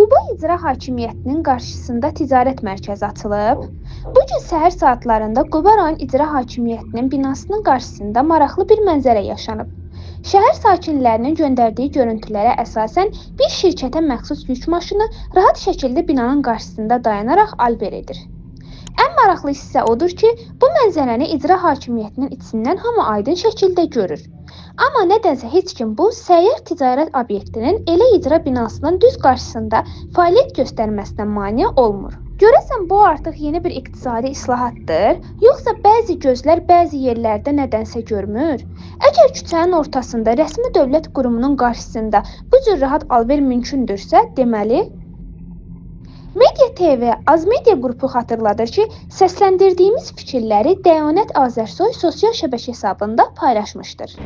Quba İcra Hakimiyyətinin qarşısında ticarət mərkəzi açılıb. Bu gün səhər saatlarında Quba rayon İcra Hakimiyyətinin binasının qarşısında maraqlı bir mənzərə yaşanıb. Şəhər sakinlərinin göndərdiyi görüntülərə əsasən bir şirkətə məxsus yük maşını rahat şəkildə binanın qarşısında dayanaraq alver edir. Ən maraqlı hissə odur ki, bu mənzərəni İcra Hakimiyyətinin içindən hamı aydın şəkildə görür. Amma nədənsə heç kim bu səyyar ticarət obyektinin elə icra binasının düz qarşısında fəaliyyət göstərməsinə mane olmur. Görəsən bu artıq yeni bir iqtisadi islahatdır, yoxsa bəzi gözlər bəzi yerlərdə nədənsə görmür? Əgər küçənin ortasında rəsmi dövlət qurumunun qarşısında bu cür rahat alver mümkündürsə, deməli Media TV Azmedia qrupu xatırladır ki, səsləndirdiyimiz fikirləri Dəyanət Azərsoy sosial şəbəkə hesabında paylaşmışdır.